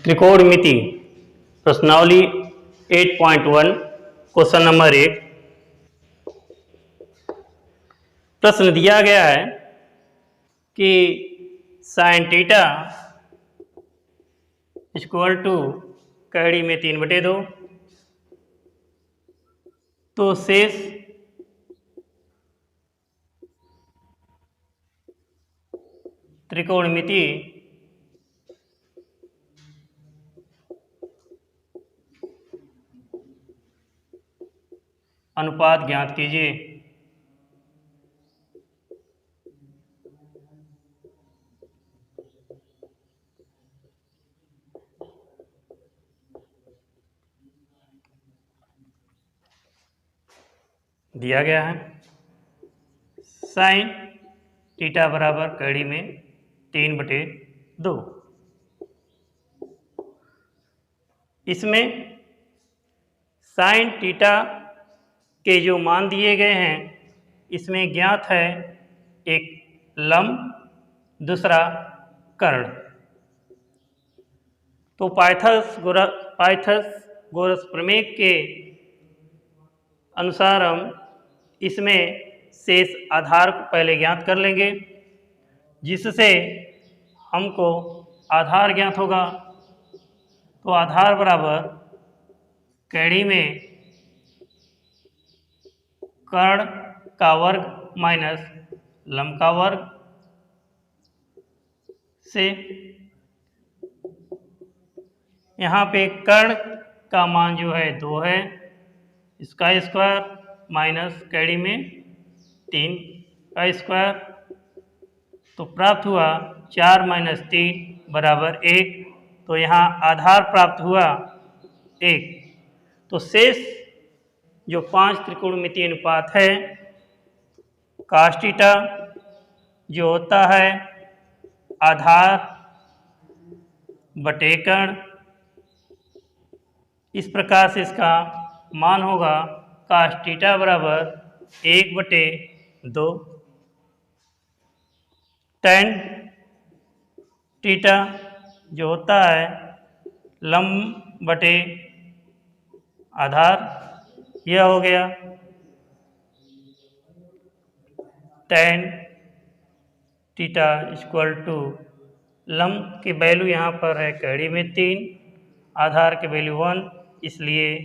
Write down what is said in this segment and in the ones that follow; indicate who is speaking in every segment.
Speaker 1: त्रिकोणमिति प्रश्नावली 8.1 question number 1। प्रश्न दिया गया है कि साइन थीटा इक्वल टू कैडी में 3/2, तो शेष त्रिकोणमिति अनुपात ज्ञात कीजिए। दिया गया है साइन थीटा बराबर कैडी में 3/2। इसमें साइन थीटा के जो मान दिए गए हैं, इसमें ज्ञात है एक लंब, दूसरा कर्ण। तो पाइथागोरस प्रमेय के अनुसार हम इसमें शेष आधार को पहले ज्ञात कर लेंगे, जिससे हमको आधार ज्ञात होगा। तो आधार बराबर कैडी में कर्ण का वर्ग माइनस लंब का वर्ग से यहाँ पे कर्ण का मान जो है 2 है, इसका स्क्वायर माइनस कैडी में 3 का स्क्वायर, तो प्राप्त हुआ 4 - 3 बराबर 1। तो यहाँ आधार प्राप्त हुआ 1। तो शेष जो 5 त्रिकोणमितीय अनुपात है cos थीटा जो होता है आधार बटे कर्ण, इस प्रकार से इसका मान होगा cos थीटा बराबर 1/2 tan थीटा जो होता है लंब बटे आधार, यह हो गया tan थीटा इक्वल टू लंब की वैल्यू यहाँ पर है कैडी में 3, आधार के वैल्यू 1, इसलिए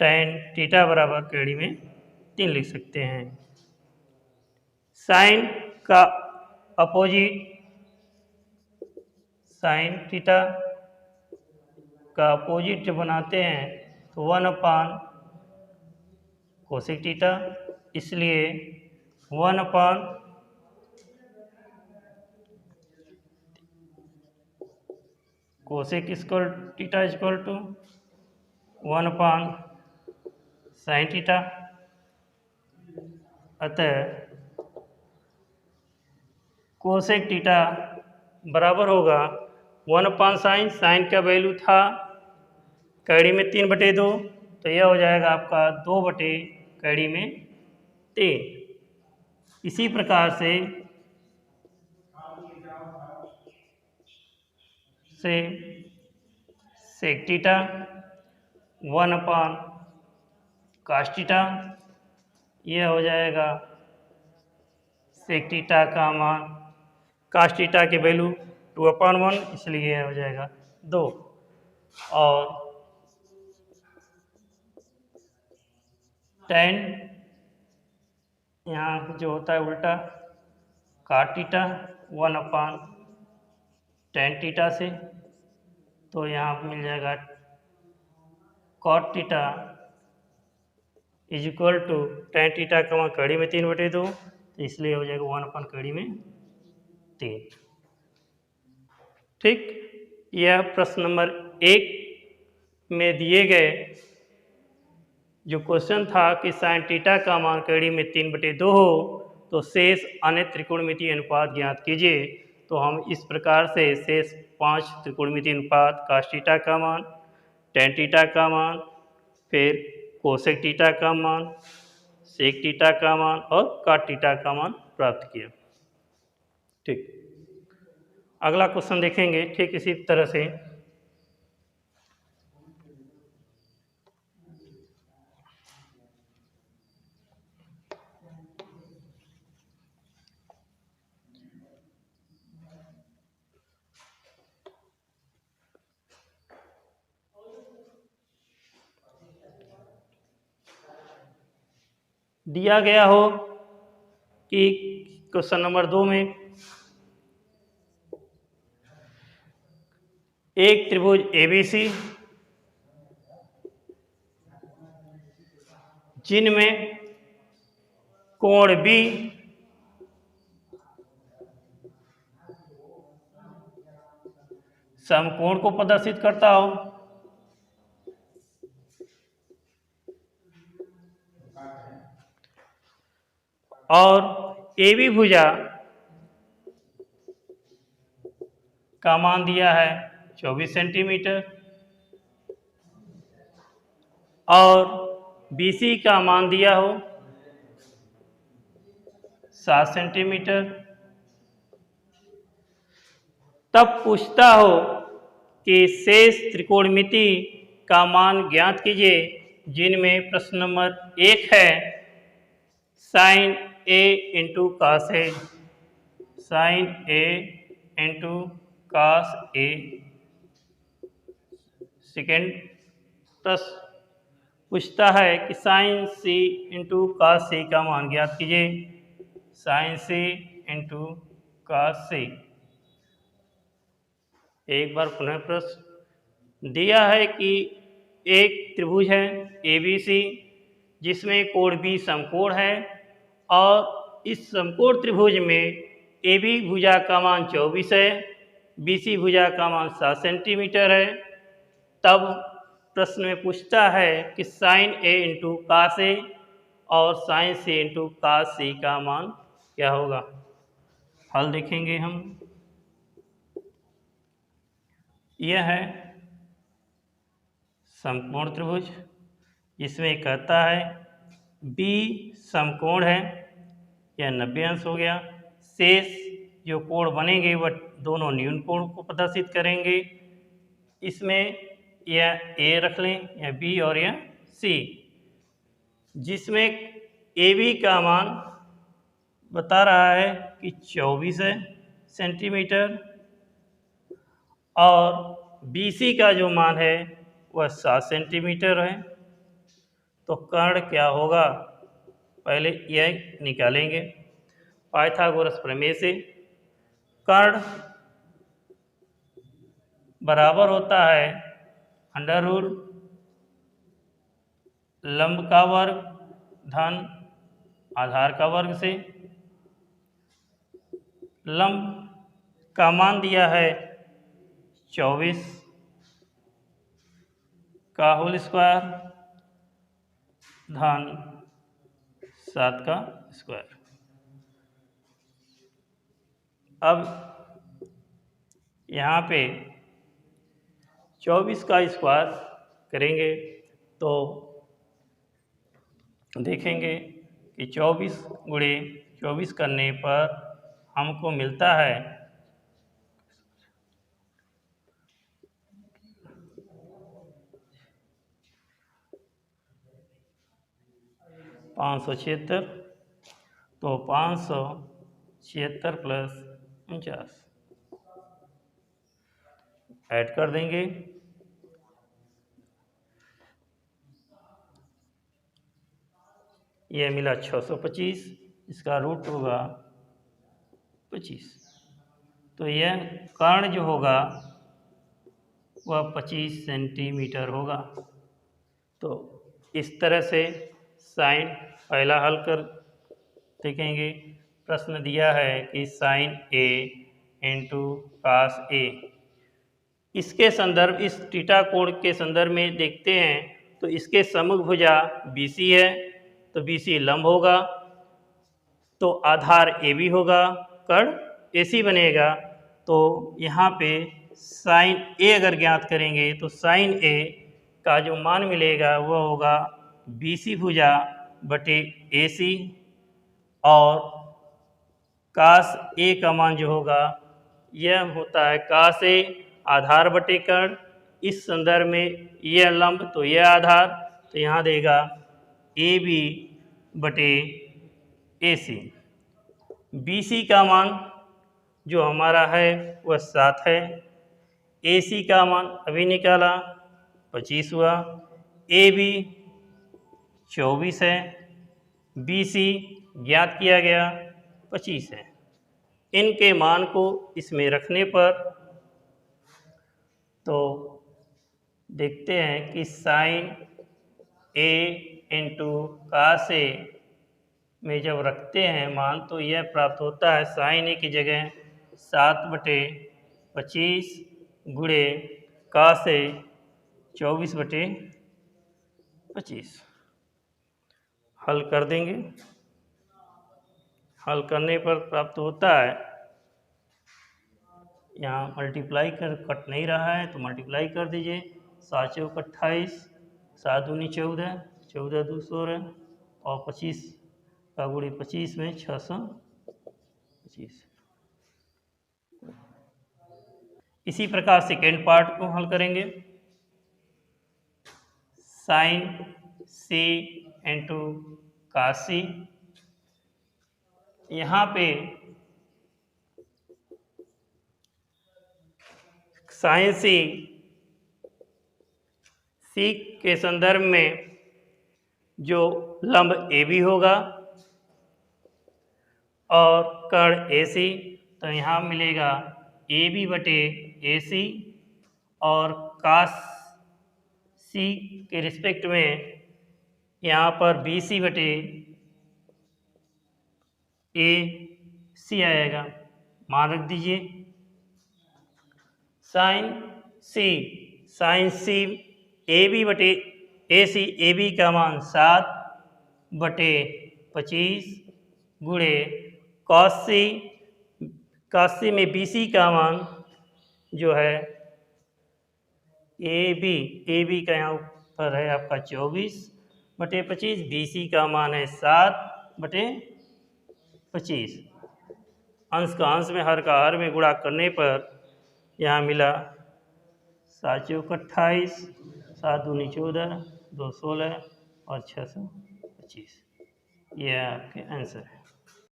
Speaker 1: tan थीटा बराबर कैडी में 3 लिख सकते हैं। साइन का अपोजिट साइन थीटा का अपोजिट जब बनाते हैं तो 1/cos थीटा, इसलिए 1/cos theta equal to 1/sin theta. अतः कोसेक थीटा बराबर होगा 1/sin, साइन का वैल्यू था कैडी में 3/2, तो यह हो जाएगा आपका 2/कैडी में 3। इसी प्रकार से सेक थीटा 1/cos थीटा, यह हो जाएगा सेक थीटा का मान cos थीटा की वैल्यू 2/1, इसलिए यह हो जाएगा 2। और tan यहाँ जो होता है उल्टा cot थीटा 1/tan थीटा से, तो यहाँ मिल जाएगा cot theta is equal to tan theta का मान कैडी में 3/2, तो इसलिए हो जाएगा 1/कैडी में 3। ठीक, यह प्रश्न नंबर 1 में दिए गए जो क्वेश्चन था कि साइन थीटा का मान कैडी में 3/2 हो तो शेष अन्य त्रिकोणमितीय अनुपात ज्ञात कीजिए। तो हम इस प्रकार से शेष 5 त्रिकोणमितीय अनुपात cos थीटा का मान, tan थीटा का मान, फिर कोसेक थीटा का मान, सेक थीटा का मान और cot थीटा का मान प्राप्त किया। ठीक। अगला क्वेश्चन देखेंगे ठीक इसी तरह से। दिया गया हो कि क्वेश्चन नंबर 2 में एक त्रिभुज एबीसी जिनमें कोण बी समकोण को प्रदर्शित करता हो और AB भुजा का मान दिया है 24 सेंटीमीटर और BC का मान दिया हो 7 सेंटीमीटर, तब पूछता हो कि शेष त्रिकोणमिति का मान ज्ञात कीजिए जिनमें प्रश्न नंबर 1 है sine A into cos A, sine A into cos A। Second प्रश्न पूछता है कि sine C into cos C का मान ज्ञात कीजिए, sine C into cos C। एक बार पुनः प्रश्न दिया है कि एक त्रिभुज है ABC जिसमें कोण B समकोण है और इस समकोण त्रिभुज में AB भुजा का मान 24 है, BC भुजा का मान 7 सेंटीमीटर है। तब प्रश्न में पूछता है कि sine A into cos A और sine C into cos C का मान क्या होगा। हल देखेंगे हम। यह है समकोण त्रिभुज, इसमें कहता है B समकोण है, यह 90 अंश हो गया। शेष जो कोण बनेंगे वह दोनों न्यून कोण को प्रदर्शित करेंगे। इसमें यह A रख लें, यह B और यह C, जिसमें AB का मान बता रहा है कि 24 है सेंटीमीटर और BC का जो मान है वह 7 सेंटीमीटर है। तो कर्ण क्या होगा, पहले यह निकालेंगे पाइथागोरस प्रमेय से। कर्ण बराबर होता है अंडर रूट लंब का वर्ग धन आधार का वर्ग से। लंब का मान दिया है 24 का होल स्क्वायर धन 7 का स्क्वायर। अब यहाँ पे 24 का स्क्वायर करेंगे तो देखेंगे कि 24 गुणे 24 करने पर हमको मिलता है 576। तो 576 प्लस 49 ऐड कर देंगे। यह मिला 625, इसका रूट होगा 25। तो यह कर्ण जो होगा वह 25 सेंटीमीटर होगा। तो इस तरह से साइन पहला हल कर देखेंगे। प्रश्न दिया है कि sine A into cos A, इसके संदर्भ इस थीटा कोण के संदर्भ में देखते हैं तो इसके सम्मुख भुजा BC है, तो BC लंब होगा, तो आधार AB होगा, कर्ण AC बनेगा। तो यहाँ पे साइन A अगर ज्ञात करेंगे तो साइन A का जो मान मिलेगा वह होगा BC भुजा बटे AC और कास A का मान जो होगा यह होता है का से आधार बटे कर्ण, इस संदर्भ में यह लंब तो यह आधार, तो यहाँ देगा ए बी बटे ए सी। बी सी का मान जो हमारा है वह 7 है, ए सी का मान अभी निकाला 25 हुआ, ए बी 24 है, बी सी ज्ञात किया गया 25 है। इनके मान को इसमें रखने पर तो देखते हैं कि साइन ए इंटू कास ए में जब रखते हैं मान तो यह प्राप्त होता है साइन ए की जगह 7/25 गुणे कास ए 24/25। हल कर देंगे। हल करने पर प्राप्त होता है, यहाँ मल्टीप्लाई कर कट नहीं रहा है तो मल्टीप्लाई कर दीजिए। 7 चौक 28, 7 दूनी 14, 14 दू 16 और 25 का गुणे 25 में 625। इसी प्रकार सेकेंड पार्ट को हल करेंगे। साइन सी इंटू कास सी, यहाँ पे साइन सी के संदर्भ में जो लंब ए बी होगा और कर्ण ए सी, तो यहाँ मिलेगा ए बी बटे ए सी और कास सी के रिस्पेक्ट में यहाँ पर बी सी बटे ए सी आएगा। मान रख दीजिए। साइन सी ए बी बटे ए सी, ए बी का मान 7/25 गुणे कॉस सी में बी सी का मान जो है ए बी का यहाँ पर है आपका 24/25, बी सी का मान है 7/25। अंश का अंश में हर का हर में गुणा करने पर यहाँ मिला 7 चौक 28, 7 दूनी 14, 2 16 और 625। यह आपके आंसर है।